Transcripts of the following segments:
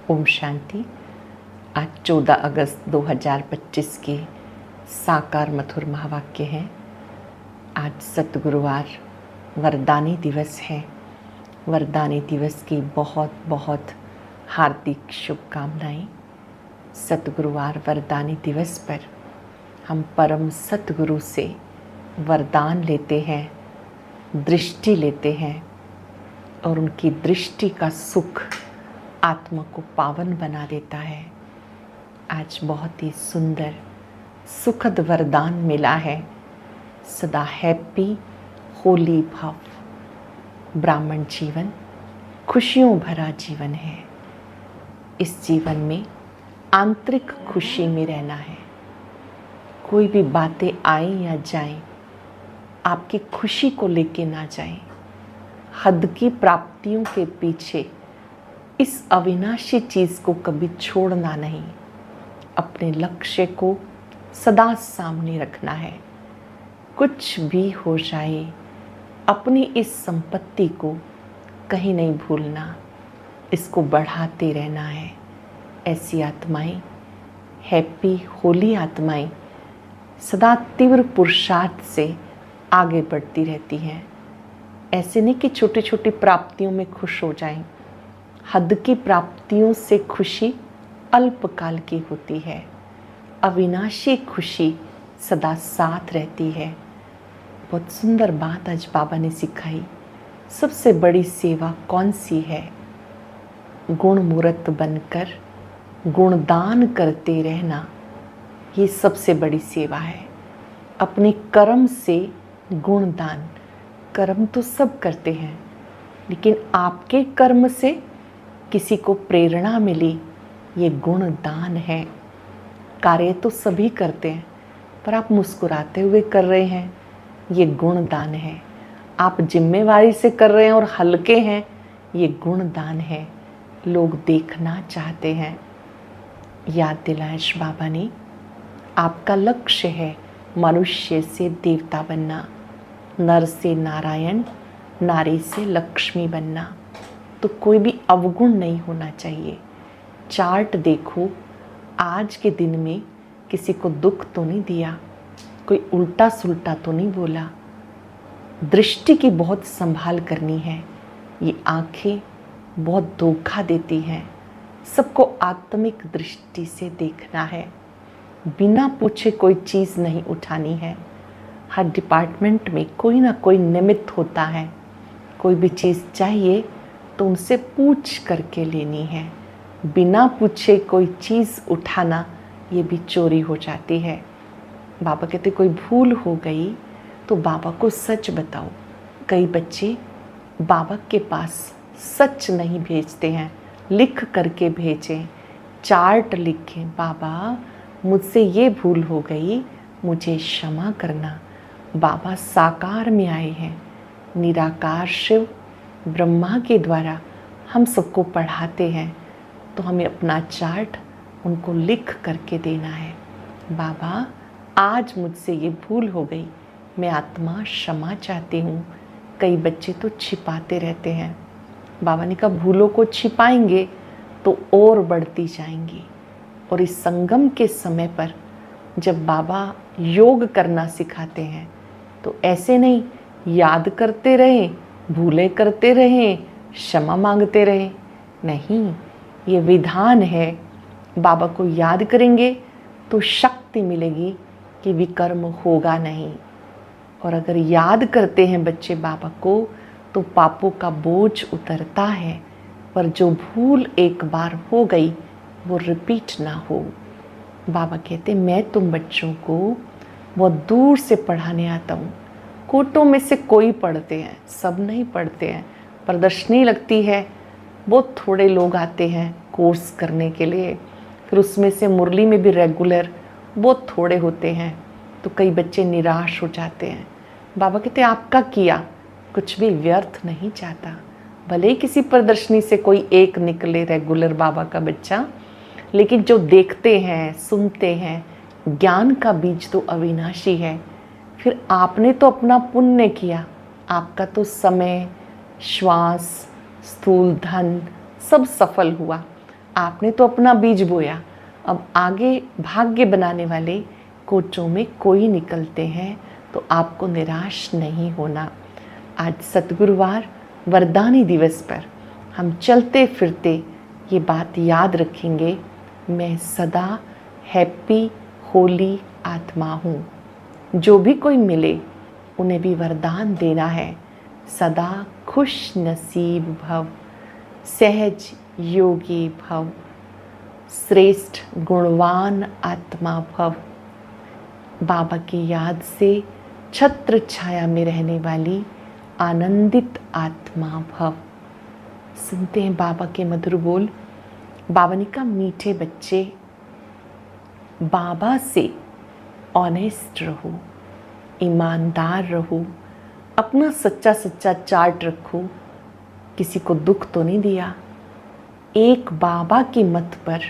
ओम शांति। आज 14 अगस्त 2025 के साकार मधुर महावाक्य हैं। आज सतगुरुवार वरदानी दिवस है। वरदानी दिवस की बहुत बहुत हार्दिक शुभकामनाएं। सतगुरुवार वरदानी दिवस पर हम परम सतगुरु से वरदान लेते हैं, दृष्टि लेते हैं और उनकी दृष्टि का सुख आत्मा को पावन बना देता है। आज बहुत ही सुंदर सुखद वरदान मिला है। सदा हैप्पी होली भाव। ब्राह्मण जीवन खुशियों भरा जीवन है। इस जीवन में आंतरिक खुशी में रहना है। कोई भी बातें आए या जाएं, आपकी खुशी को लेके ना जाएं। हद की प्राप्तियों के पीछे इस अविनाशी चीज़ को कभी छोड़ना नहीं। अपने लक्ष्य को सदा सामने रखना है। कुछ भी हो जाए, अपनी इस संपत्ति को कहीं नहीं भूलना, इसको बढ़ाते रहना है। ऐसी आत्माएं, हैप्पी होली आत्माएं सदा तीव्र पुरुषार्थ से आगे बढ़ती रहती हैं। ऐसे नहीं कि छोटी छोटी प्राप्तियों में खुश हो जाएं। हद की प्राप्तियों से खुशी अल्पकाल की होती है। अविनाशी खुशी सदा साथ रहती है। बहुत सुंदर बात आज बाबा ने सिखाई। सबसे बड़ी सेवा कौन सी है? गुण मूर्त बनकर गुणदान करते रहना, ये सबसे बड़ी सेवा है। अपने कर्म से गुणदान। कर्म तो सब करते हैं, लेकिन आपके कर्म से किसी को प्रेरणा मिली, ये गुणदान है। कार्य तो सभी करते हैं, पर आप मुस्कुराते हुए कर रहे हैं, ये गुणदान है। आप जिम्मेवारी से कर रहे हैं और हल्के हैं, ये गुणदान है। लोग देखना चाहते हैं। याद दिलाया बाबा ने, आपका लक्ष्य है मनुष्य से देवता बनना, नर से नारायण, नारी से लक्ष्मी बनना। तो कोई भी अवगुण नहीं होना चाहिए। चार्ट देखो, आज के दिन में किसी को दुख तो नहीं दिया, कोई उल्टा सुल्टा तो नहीं बोला। दृष्टि की बहुत संभाल करनी है। ये आंखें बहुत धोखा देती हैं। सबको आत्मिक दृष्टि से देखना है। बिना पूछे कोई चीज़ नहीं उठानी है। हर डिपार्टमेंट में कोई ना कोई निमित्त होता है। कोई भी चीज़ चाहिए तो उनसे पूछ करके लेनी है। बिना पूछे कोई चीज़ उठाना, ये भी चोरी हो जाती है। बाबा कहते कोई भूल हो गई तो बाबा को सच बताओ। कई बच्चे बाबा के पास सच नहीं भेजते हैं, लिख करके भेजें, चार्ट लिखें, बाबा मुझसे ये भूल हो गई, मुझे क्षमा करना। बाबा साकार में आए हैं। निराकार शिव ब्रह्मा के द्वारा हम सबको पढ़ाते हैं, तो हमें अपना चार्ट उनको लिख करके देना है। बाबा आज मुझसे ये भूल हो गई, मैं आत्मा क्षमा चाहती हूँ। कई बच्चे तो छिपाते रहते हैं। बाबा ने कहा भूलों को छिपाएंगे तो और बढ़ती जाएंगी। और इस संगम के समय पर जब बाबा योग करना सिखाते हैं, तो ऐसे नहीं याद करते रहें, भूले करते रहें, क्षमा मांगते रहें। नहीं, ये विधान है। बाबा को याद करेंगे तो शक्ति मिलेगी कि विकर्म होगा नहीं। और अगर याद करते हैं बच्चे बाबा को, तो पापों का बोझ उतरता है। पर जो भूल एक बार हो गई, वो रिपीट ना हो। बाबा कहते मैं तुम बच्चों को बहुत दूर से पढ़ाने आता हूँ। कोटों में से कोई पढ़ते हैं, सब नहीं पढ़ते हैं। प्रदर्शनी लगती है, बहुत थोड़े लोग आते हैं कोर्स करने के लिए। फिर उसमें से मुरली में भी रेगुलर बहुत थोड़े होते हैं, तो कई बच्चे निराश हो जाते हैं। बाबा कहते आपका किया कुछ भी व्यर्थ नहीं जाता। भले ही किसी प्रदर्शनी से कोई एक निकले रेगुलर बाबा का बच्चा, लेकिन जो देखते हैं, सुनते हैं, ज्ञान का बीज तो अविनाशी है। फिर आपने तो अपना पुण्य किया, आपका तो समय, श्वास, स्थूल धन सब सफल हुआ। आपने तो अपना बीज बोया, अब आगे भाग्य बनाने वाले कोचों में कोई निकलते हैं, तो आपको निराश नहीं होना। आज सतगुरुवार वरदानी दिवस पर हम चलते फिरते ये बात याद रखेंगे, मैं सदा हैप्पी होली आत्मा हूँ। जो भी कोई मिले उन्हें भी वरदान देना है, सदा खुश नसीब भव, सहज योगी भव, श्रेष्ठ गुणवान आत्मा भव। बाबा की याद से छत्र छाया में रहने वाली आनंदित आत्मा भव। सुनते हैं बाबा के मधुर बोल। बाबा ने कहा, मीठे बच्चे, बाबा से ऑनेस्ट रहो, ईमानदार रहो, अपना सच्चा सच्चा चार्ट रखो, किसी को दुख तो नहीं दिया, एक बाबा की मत पर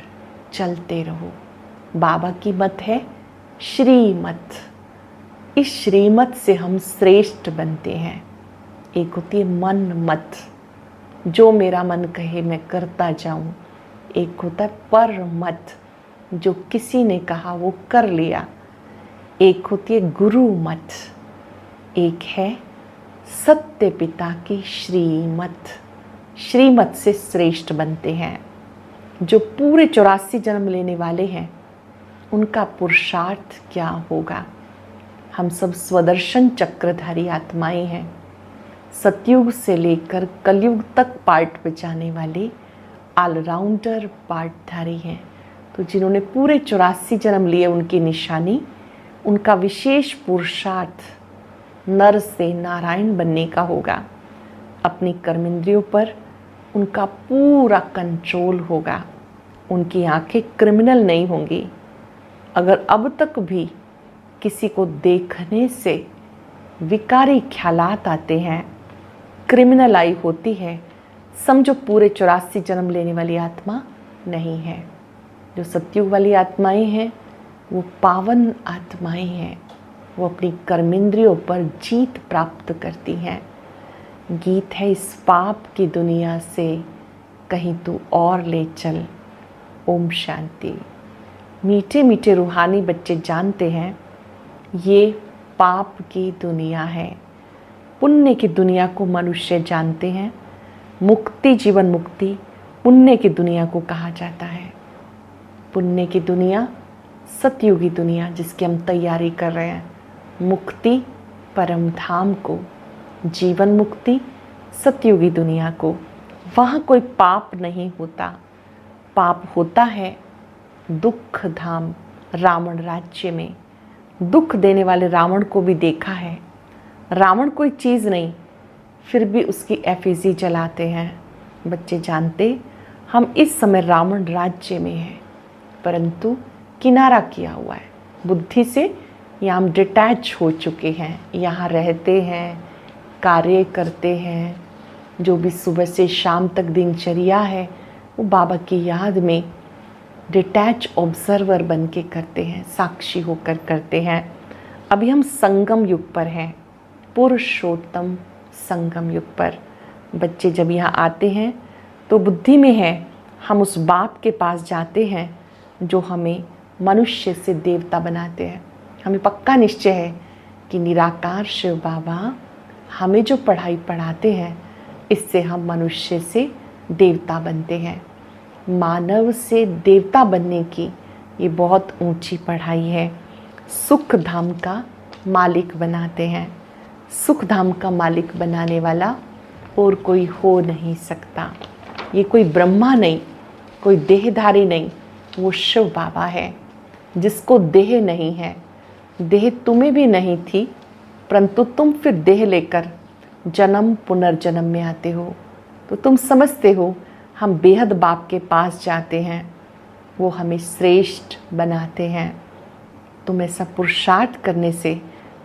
चलते रहो। बाबा की मत है श्रीमत। इस श्रीमत से हम श्रेष्ठ बनते हैं। एक होती है मन मत, जो मेरा मन कहे मैं करता जाऊं। एक होता है पर मत, जो किसी ने कहा वो कर लिया। एक होती है गुरु मत, एक है सत्य पिता की श्रीमत। श्रीमत से श्रेष्ठ बनते हैं। जो पूरे 84 जन्म लेने वाले हैं उनका पुरुषार्थ क्या होगा। हम सब स्वदर्शन चक्रधारी आत्माएं हैं। सतयुग से लेकर कलयुग तक पार्ट बचाने वाले ऑलराउंडर पार्टधारी हैं। तो जिन्होंने पूरे 84 जन्म लिए, उनकी निशानी, उनका विशेष पुरुषार्थ नर से नारायण बनने का होगा। अपनी कर्मेंद्रियों पर उनका पूरा कंट्रोल होगा। उनकी आंखें क्रिमिनल नहीं होंगी। अगर अब तक भी किसी को देखने से विकारी ख्यालात आते हैं, क्रिमिनल आई होती है, समझो पूरे 84 जन्म लेने वाली आत्मा नहीं है। जो सतयुग वाली आत्माएं हैं वो पावन आत्माएं हैं। वो अपनी कर्मेंद्रियों पर जीत प्राप्त करती हैं। गीत है, इस पाप की दुनिया से कहीं तू और ले चल। ओम शांति। मीठे मीठे रूहानी बच्चे जानते हैं ये पाप की दुनिया है। पुण्य की दुनिया को मनुष्य जानते हैं। मुक्ति, जीवन मुक्ति पुण्य की दुनिया को कहा जाता है। पुण्य की दुनिया, सतयुगी दुनिया जिसकी हम तैयारी कर रहे हैं। मुक्ति परम धाम को, जीवन मुक्ति सतयुगी दुनिया को। वहाँ कोई पाप नहीं होता। पाप होता है दुख धाम रावण राज्य में। दुख देने वाले रावण को भी देखा है। रावण कोई चीज़ नहीं, फिर भी उसकी एफिजी जलाते हैं। बच्चे जानते हम इस समय रावण राज्य में हैं, परंतु किनारा किया हुआ है बुद्धि से। यहाँ हम डिटैच हो चुके हैं, यहाँ रहते हैं, कार्य करते हैं। जो भी सुबह से शाम तक दिनचर्या है वो बाबा की याद में डिटैच ऑब्जर्वर बन के करते हैं, साक्षी होकर करते हैं। अभी हम संगम युग पर हैं, पुरुषोत्तम संगम युग पर। बच्चे जब यहाँ आते हैं तो बुद्धि में है, हम उस बाप के पास जाते हैं जो हमें मनुष्य से देवता बनाते हैं। हमें पक्का निश्चय है कि निराकार शिव बाबा हमें जो पढ़ाई पढ़ाते हैं इससे हम मनुष्य से देवता बनते हैं। मानव से देवता बनने की ये बहुत ऊंची पढ़ाई है। सुख धाम का मालिक बनाते हैं। सुख धाम का मालिक बनाने वाला और कोई हो नहीं सकता। ये कोई ब्रह्मा नहीं, कोई देहधारी नहीं, वो शिव बाबा है जिसको देह नहीं है। देह तुम्हें भी नहीं थी, परंतु तुम फिर देह लेकर जन्म पुनर्जन्म में आते हो। तो तुम समझते हो हम बेहद बाप के पास जाते हैं, वो हमें श्रेष्ठ बनाते हैं। तुम ऐसा पुरुषार्थ करने से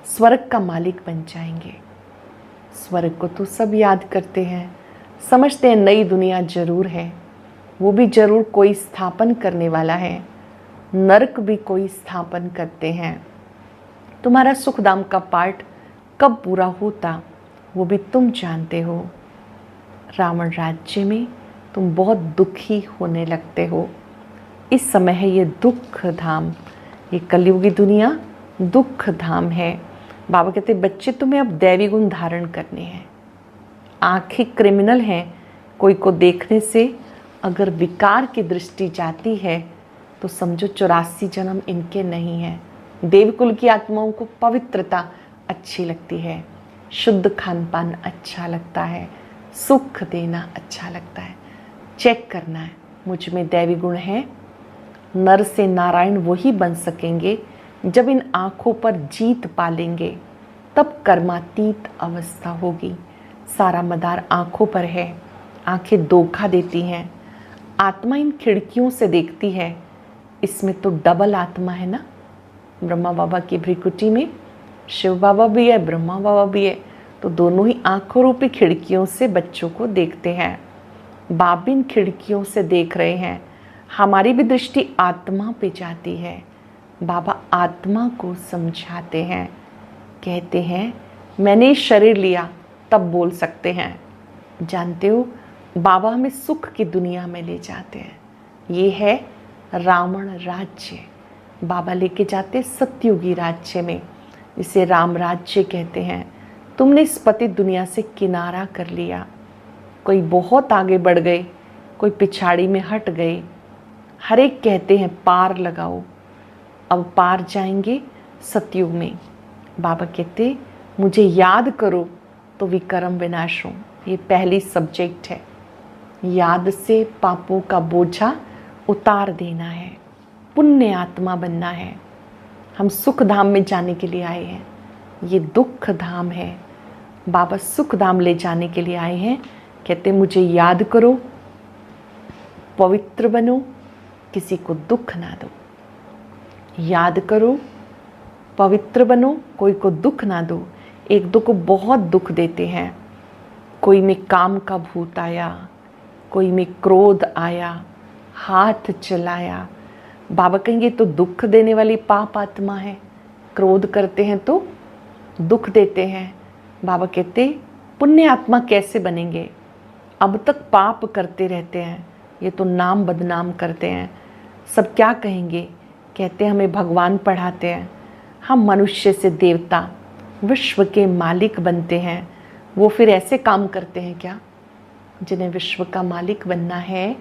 स्वर्ग का मालिक बन जाएंगे। स्वर्ग को तो सब याद करते हैं, समझते हैं नई दुनिया जरूर है, वो भी जरूर कोई स्थापन करने वाला है। नरक भी कोई स्थापन करते हैं। तुम्हारा सुखधाम का पार्ट कब पूरा होता वो भी तुम जानते हो। रावण राज्य में तुम बहुत दुखी होने लगते हो। इस समय है ये दुख धाम, ये कलयुगी दुनिया दुख धाम है। बाबा कहते बच्चे तुम्हें अब दैवी गुण धारण करने हैं। आंखें क्रिमिनल हैं, कोई को देखने से अगर विकार की दृष्टि जाती है तो समझो 84 जन्म इनके नहीं है। देवकुल की आत्माओं को पवित्रता अच्छी लगती है, शुद्ध खान पान अच्छा लगता है, सुख देना अच्छा लगता है। चेक करना है मुझ में दैवी गुण है। नर से नारायण वही बन सकेंगे जब इन आँखों पर जीत पालेंगे, तब कर्मातीत अवस्था होगी। सारा मदार आँखों पर है, आँखें धोखा देती हैं। आत्मा इन खिड़कियों से देखती है, इसमें तो डबल आत्मा है ना। ब्रह्मा बाबा की भ्रिकुटी में शिव बाबा भी है, ब्रह्मा बाबा भी है, तो दोनों ही आँखों रूपी खिड़कियों से बच्चों को देखते हैं। बाप भी इन खिड़कियों से देख रहे हैं। हमारी भी दृष्टि आत्मा पे जाती है। बाबा आत्मा को समझाते हैं, कहते हैं मैंने शरीर लिया, तब बोल सकते हैं। जानते हो बाबा हमें सुख की दुनिया में ले जाते हैं। ये है रावण राज्य, बाबा लेके जाते सतयुगी राज्य में, इसे राम राज्य कहते हैं। तुमने इस पतित दुनिया से किनारा कर लिया। कोई बहुत आगे बढ़ गए, कोई पिछाड़ी में हट गए। हर एक कहते हैं पार लगाओ, अब पार जाएंगे सतयुग में। बाबा कहते मुझे याद करो तो विकर्म विनाश हो। ये पहली सब्जेक्ट है, याद से पापों का बोझा उतार देना है, पुण्य आत्मा बनना है। हम सुख धाम में जाने के लिए आए हैं, ये दुख धाम है। बाबा सुख धाम ले जाने के लिए आए हैं। कहते मुझे याद करो, पवित्र बनो, किसी को दुख ना दो। याद करो, पवित्र बनो, कोई को दुख ना दो। एक दो को बहुत दुख देते हैं। कोई में काम का भूत आया, कोई में क्रोध आया, हाथ चलाया। बाबा कहेंगे तो दुख देने वाली पाप आत्मा है। क्रोध करते हैं तो दुख देते हैं। बाबा कहते पुण्य आत्मा कैसे बनेंगे? अब तक पाप करते रहते हैं, ये तो नाम बदनाम करते हैं। सब क्या कहेंगे? कहते हैं हमें भगवान पढ़ाते हैं, हम मनुष्य से देवता विश्व के मालिक बनते हैं। वो फिर ऐसे काम करते हैं क्या? जिन्हें विश्व का मालिक बनना है,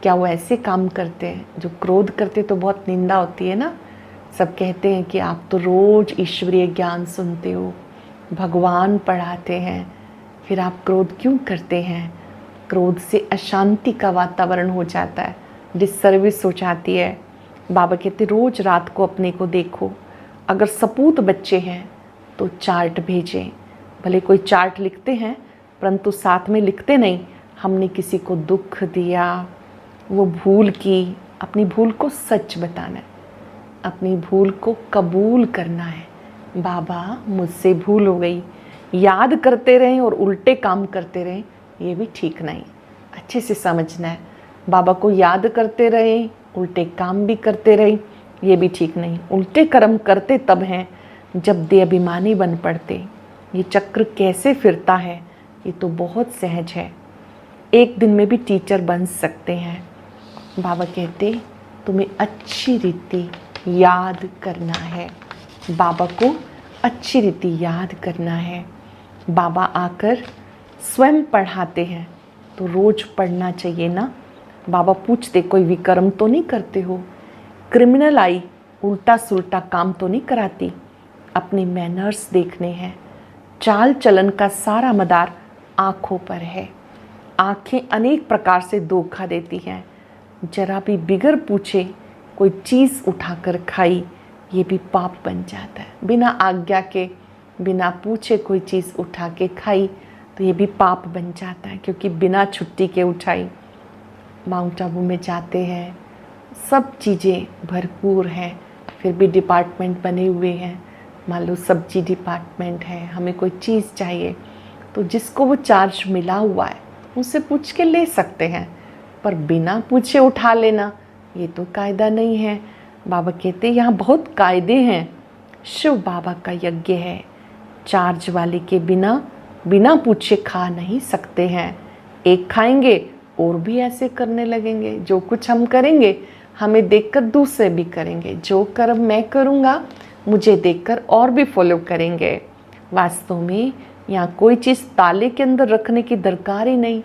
क्या वो ऐसे काम करते हैं? जो क्रोध करते तो बहुत निंदा होती है ना। सब कहते हैं कि आप तो रोज ईश्वरीय ज्ञान सुनते हो, भगवान पढ़ाते हैं, फिर आप क्रोध क्यों करते हैं? क्रोध से अशांति का वातावरण हो जाता है, डिसर्विस हो जाती है। बाबा कहते रोज रात को अपने को देखो। अगर सपूत बच्चे हैं तो चार्ट भेजें। भले कोई चार्ट लिखते हैं परंतु साथ में लिखते नहीं हमने किसी को दुख दिया, वो भूल की। अपनी भूल को सच बताना है, अपनी भूल को कबूल करना है। बाबा मुझसे भूल हो गई। याद करते रहें और उल्टे काम करते रहें, ये भी ठीक नहीं। अच्छे से समझना है, बाबा को याद करते रहें, उल्टे काम भी करते रहें, ये भी ठीक नहीं। उल्टे कर्म करते तब हैं जब देहाभिमानी बन पड़ते। ये चक्र कैसे फिरता है, ये तो बहुत सहज है। एक दिन में भी टीचर बन सकते हैं। बाबा कहते तुम्हें अच्छी रीति याद करना है, बाबा को अच्छी रीति याद करना है। बाबा आकर स्वयं पढ़ाते हैं तो रोज पढ़ना चाहिए ना। बाबा पूछते कोई विकर्म तो नहीं करते हो? क्रिमिनल आई उल्टा सुल्टा काम तो नहीं कराती? अपने मैनर्स देखने हैं। चाल चलन का सारा मदार आँखों पर है। आँखें अनेक प्रकार से धोखा देती हैं। जरा भी बिगर पूछे कोई चीज़ उठाकर खाई, ये भी पाप बन जाता है। बिना आज्ञा के, बिना पूछे कोई चीज़ उठा के खाई तो ये भी पाप बन जाता है, क्योंकि बिना छुट्टी के उठाई। माउंट आबू में जाते हैं, सब चीज़ें भरपूर हैं, फिर भी डिपार्टमेंट बने हुए हैं। मान लो सब्जी डिपार्टमेंट है, हमें कोई चीज़ चाहिए तो जिसको वो चार्ज मिला हुआ है उससे पूछ के ले सकते हैं, पर बिना पूछे उठा लेना ये तो कायदा नहीं है। बाबा कहते हैं यहाँ बहुत कायदे हैं। शिव बाबा का यज्ञ है, चार्ज वाले के बिना बिना पूछे खा नहीं सकते हैं। एक खाएंगे और भी ऐसे करने लगेंगे। जो कुछ हम करेंगे हमें देखकर दूसरे भी करेंगे। जो कर्म मैं करूँगा मुझे देखकर और भी फॉलो करेंगे। वास्तव में यहाँ कोई चीज़ ताले के अंदर रखने की दरकार ही नहीं।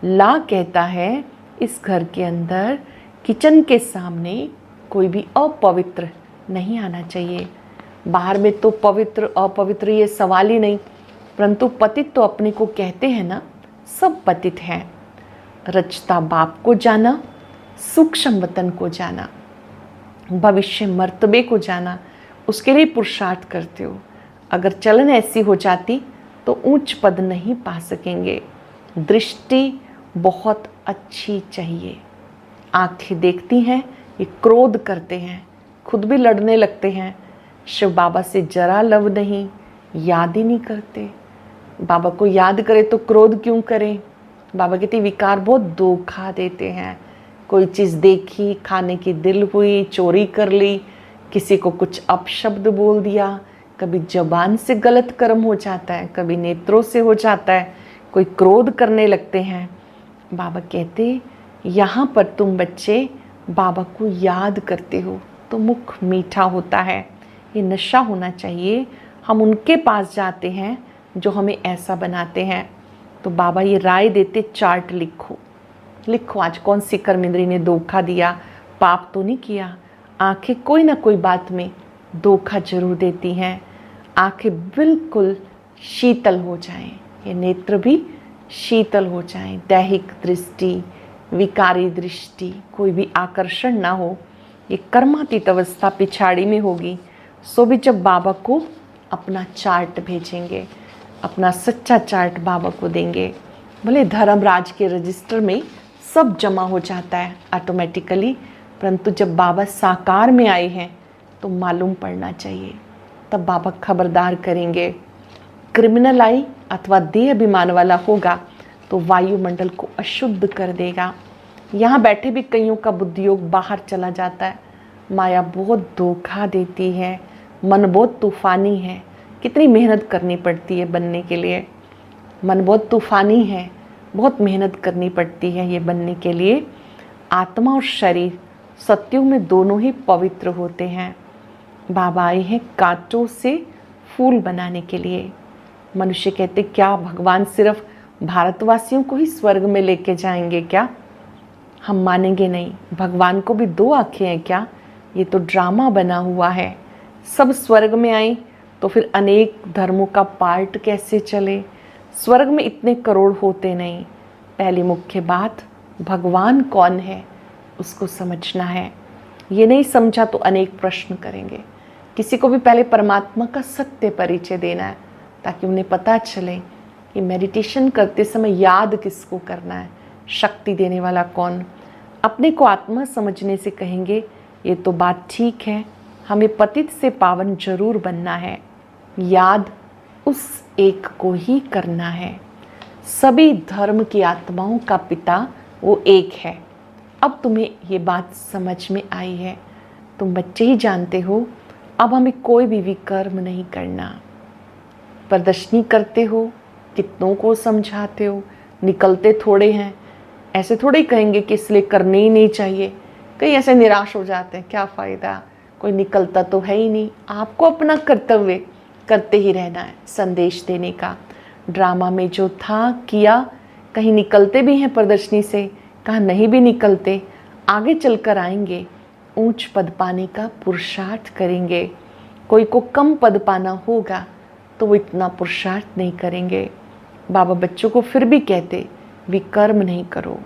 ला कहता है इस घर के अंदर किचन के सामने कोई भी अपवित्र नहीं आना चाहिए। बाहर में तो पवित्र अपवित्र ये सवाल ही नहीं, परंतु पतित तो अपने को कहते हैं ना, सब पतित हैं। रचता बाप को जाना, सूक्ष्म वतन को जाना, भविष्य मर्तबे को जाना, उसके लिए पुरुषार्थ करते हो। अगर चलन ऐसी हो जाती तो ऊंच पद नहीं पा सकेंगे। दृष्टि बहुत अच्छी चाहिए। आंखें देखती हैं, ये क्रोध करते हैं, खुद भी लड़ने लगते हैं। शिव बाबा से जरा लव नहीं, याद ही नहीं करते। बाबा को याद करे तो क्रोध क्यों करें। बाबा कहते विकार बहुत धोखा देते हैं। कोई चीज़ देखी, खाने की दिल हुई, चोरी कर ली, किसी को कुछ अपशब्द बोल दिया, कभी जबान से गलत कर्म हो जाता है, कभी नेत्रों से हो जाता है, कोई क्रोध करने लगते हैं। बाबा कहते यहाँ पर तुम बच्चे बाबा को याद करते हो तो मुख मीठा होता है। ये नशा होना चाहिए। हम उनके पास जाते हैं जो हमें ऐसा बनाते हैं। तो बाबा ये राय देते, चार्ट लिखो, लिखो आज कौन सी कर्म इंद्री ने धोखा दिया। पाप तो नहीं किया। आंखें कोई ना कोई बात में धोखा जरूर देती हैं। आंखें बिल्कुल शीतल हो जाएं, ये नेत्र भी शीतल हो जाएं। दैहिक दृष्टि, विकारी दृष्टि, कोई भी आकर्षण ना हो। ये कर्मातीत अवस्था पिछाड़ी में होगी। सो भी जब बाबा को अपना चार्ट भेजेंगे, अपना सच्चा चार्ट बाबा को देंगे, भले धर्मराज के रजिस्टर में सब जमा हो जाता है ऑटोमेटिकली, परंतु जब बाबा साकार में आए हैं तो मालूम पड़ना चाहिए। तब बाबा खबरदार करेंगे। क्रिमिनल आई अथवा देह अभिमान वाला होगा तो वायुमंडल को अशुद्ध कर देगा। यहाँ बैठे भी कईयों का बुद्धियोग बाहर चला जाता है। माया बहुत धोखा देती है। मन बहुत तूफानी है। कितनी मेहनत करनी पड़ती है बनने के लिए। मन बहुत तूफानी है, बहुत मेहनत करनी पड़ती है ये बनने के लिए। आत्मा और शरीर सत्युग में दोनों ही पवित्र होते हैं। बाबा आए हैं कांटों से फूल बनाने के लिए। मनुष्य कहते क्या भगवान सिर्फ भारतवासियों को ही स्वर्ग में लेके जाएंगे क्या? हम मानेंगे नहीं। भगवान को भी दो आंखें हैं क्या? ये तो ड्रामा बना हुआ है। सब स्वर्ग में आए तो फिर अनेक धर्मों का पार्ट कैसे चले? स्वर्ग में इतने करोड़ होते नहीं। पहली मुख्य बात, भगवान कौन है उसको समझना है। ये नहीं समझा तो अनेक प्रश्न करेंगे। किसी को भी पहले परमात्मा का सत्य परिचय देना है ताकि उन्हें पता चले कि मेडिटेशन करते समय याद किसको करना है, शक्ति देने वाला कौन। अपने को आत्मा समझने से कहेंगे ये तो बात ठीक है, हमें पतित से पावन जरूर बनना है। याद उस एक को ही करना है। सभी धर्म की आत्माओं का पिता वो एक है। अब तुम्हें ये बात समझ में आई है। तुम बच्चे ही जानते हो अब हमें कोई भी विकर्म नहीं करना। प्रदर्शनी करते हो, कितनों को समझाते हो, निकलते थोड़े हैं। ऐसे थोड़े ही कहेंगे कि इसलिए करने ही नहीं चाहिए। कई ऐसे निराश हो जाते हैं, क्या फ़ायदा, कोई निकलता तो है ही नहीं। आपको अपना कर्तव्य करते ही रहना है, संदेश देने का। ड्रामा में जो था किया, कहीं निकलते भी हैं प्रदर्शनी से, कहाँ नहीं भी निकलते, आगे चलकर आएंगे, ऊंच पद पाने का पुरुषार्थ करेंगे। कोई को कम पद पाना होगा तो वो इतना पुरुषार्थ नहीं करेंगे। बाबा बच्चों को फिर भी कहते विकर्म नहीं करो।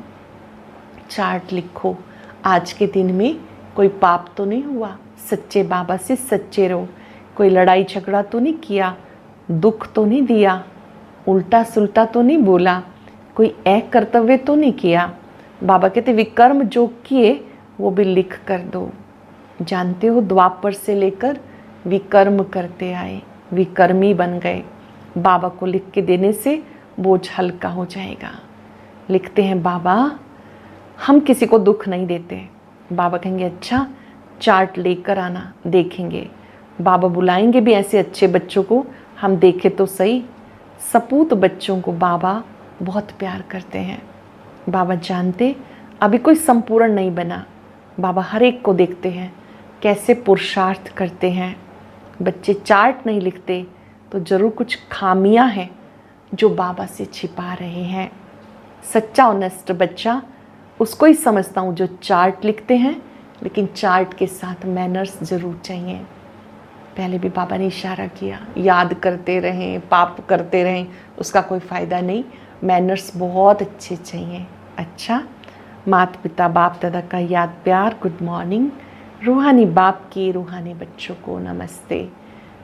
चार्ट लिखो, आज के दिन में कोई पाप तो नहीं हुआ, सच्चे बाबा से सच्चे रहो। कोई लड़ाई झगड़ा तो नहीं किया, दुख तो नहीं दिया, उल्टा सुल्टा तो नहीं बोला, कोई अकर्तव्य तो नहीं किया। बाबा कहते विकर्म जो किए वो भी लिख कर दो। जानते हो द्वापर से लेकर विकर्म करते आए, विकर्मी बन गए। बाबा को लिख के देने से बोझ हल्का हो जाएगा। लिखते हैं बाबा हम किसी को दुख नहीं देते। बाबा कहेंगे अच्छा चार्ट लेकर आना, देखेंगे। बाबा बुलाएंगे भी ऐसे अच्छे बच्चों को, हम देखें तो सही। सपूत बच्चों को बाबा बहुत प्यार करते हैं। बाबा जानते अभी कोई संपूर्ण नहीं बना। बाबा हर एक को देखते हैं कैसे पुरुषार्थ करते हैं। बच्चे चार्ट नहीं लिखते तो जरूर कुछ खामियां हैं जो बाबा से छिपा रहे हैं। सच्चा ऑनेस्ट बच्चा उसको ही समझता हूँ जो चार्ट लिखते हैं, लेकिन चार्ट के साथ मैनर्स जरूर चाहिए। पहले भी बाबा ने इशारा किया, याद करते रहें, पाप करते रहें, उसका कोई फ़ायदा नहीं। मैनर्स बहुत अच्छे चाहिए। अच्छा, माता पिता बाप दादा का याद प्यार गुड मॉर्निंग। रूहानी बाप की रूहानी बच्चों को नमस्ते।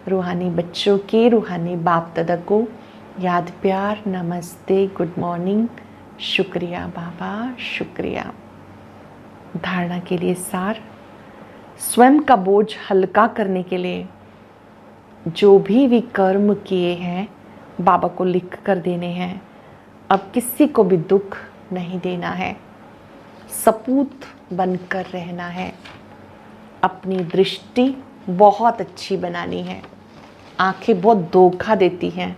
रूहानी बच्चों के रूहानी बाप दादा को याद प्यार नमस्ते गुड मॉर्निंग। शुक्रिया बाबा, शुक्रिया। धारणा के लिए सार, स्वयं का बोझ हल्का करने के लिए जो भी कर्म किए हैं बाबा को लिख कर देने हैं। अब किसी को भी दुख नहीं देना है, सपूत बनकर रहना है। अपनी दृष्टि बहुत अच्छी बनानी है। आंखें बहुत धोखा देती हैं,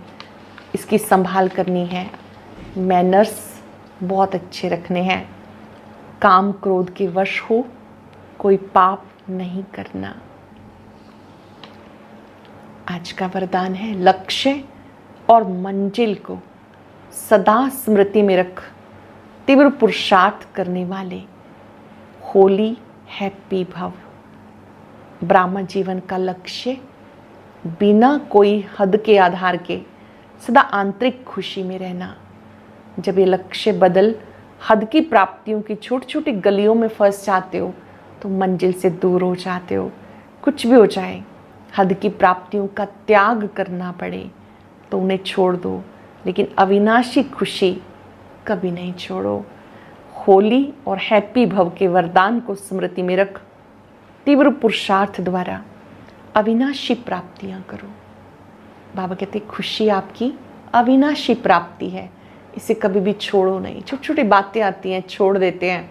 इसकी संभाल करनी है। मैनर्स बहुत अच्छे रखने हैं। काम क्रोध के वश हो कोई पाप नहीं करना। आज का वरदान है, लक्ष्य और मंजिल को सदा स्मृति में रख तीव्र पुरुषार्थ करने वाले होली हैप्पी भव। ब्राह्मण जीवन का लक्ष्य बिना कोई हद के आधार के सदा आंतरिक खुशी में रहना। जब ये लक्ष्य बदल हद की प्राप्तियों की छोटी छोटी गलियों में फंस जाते हो तो मंजिल से दूर हो जाते हो। कुछ भी हो जाए, हद की प्राप्तियों का त्याग करना पड़े तो उन्हें छोड़ दो, लेकिन अविनाशी खुशी कभी नहीं छोड़ो। होली और हैप्पी भव के वरदान को स्मृति में रख तीव्र पुरुषार्थ द्वारा अविनाशी प्राप्तियां करो। बाबा कहते खुशी आपकी अविनाशी प्राप्ति है, इसे कभी भी छोड़ो नहीं। छोटी छोटी बातें आती हैं, छोड़ देते हैं।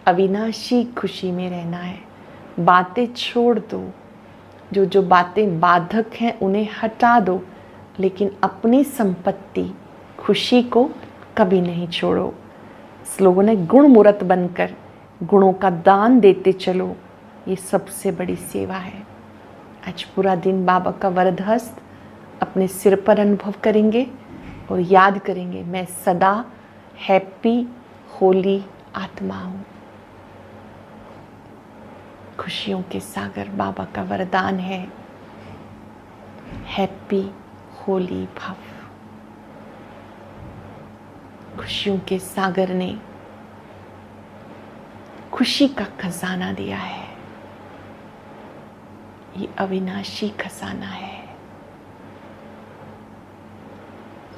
अविनाशी खुशी में रहना है। बातें छोड़ दो, जो बातें बाधक हैं उन्हें हटा दो, लेकिन अपनी संपत्ति खुशी को कभी नहीं छोड़ो। लोगों ने गुण मूर्त बनकर गुणों का दान देते चलो, ये सबसे बड़ी सेवा है। आज पूरा दिन बाबा का वरद हस्त अपने सिर पर अनुभव करेंगे और याद करेंगे, मैं सदा हैप्पी होली आत्मा हूँ। खुशियों के सागर बाबा का वरदान है, हैप्पी होली भव। खुशियों के सागर ने खुशी का खजाना दिया है। ये अविनाशी खजाना है।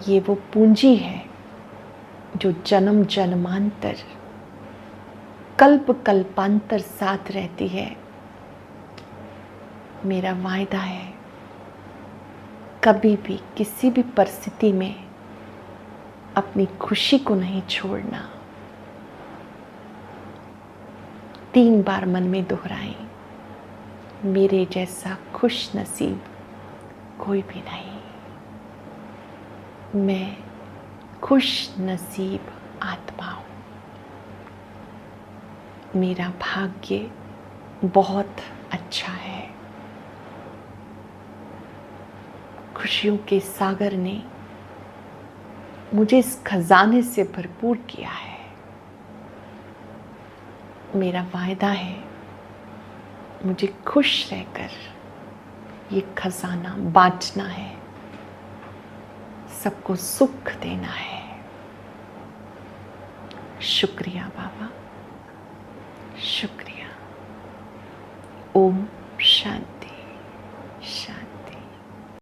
ये वो पूंजी है जो जन्म जन्मांतर कल्प कल्पांतर साथ रहती है। मेरा वायदा है, कभी भी किसी भी परिस्थिति में अपनी खुशी को नहीं छोड़ना। 3 बार मन में दोहराएं, मेरे जैसा खुश नसीब कोई भी नहीं। मैं खुश नसीब आत्मा हूँ। मेरा भाग्य बहुत अच्छा है। खुशियों के सागर ने मुझे इस खजाने से भरपूर किया है। मेरा वायदा है, मुझे खुश रहकर ये खजाना बांटना है, सबको सुख देना है। शुक्रिया बाबा, शुक्रिया। ओम शांति।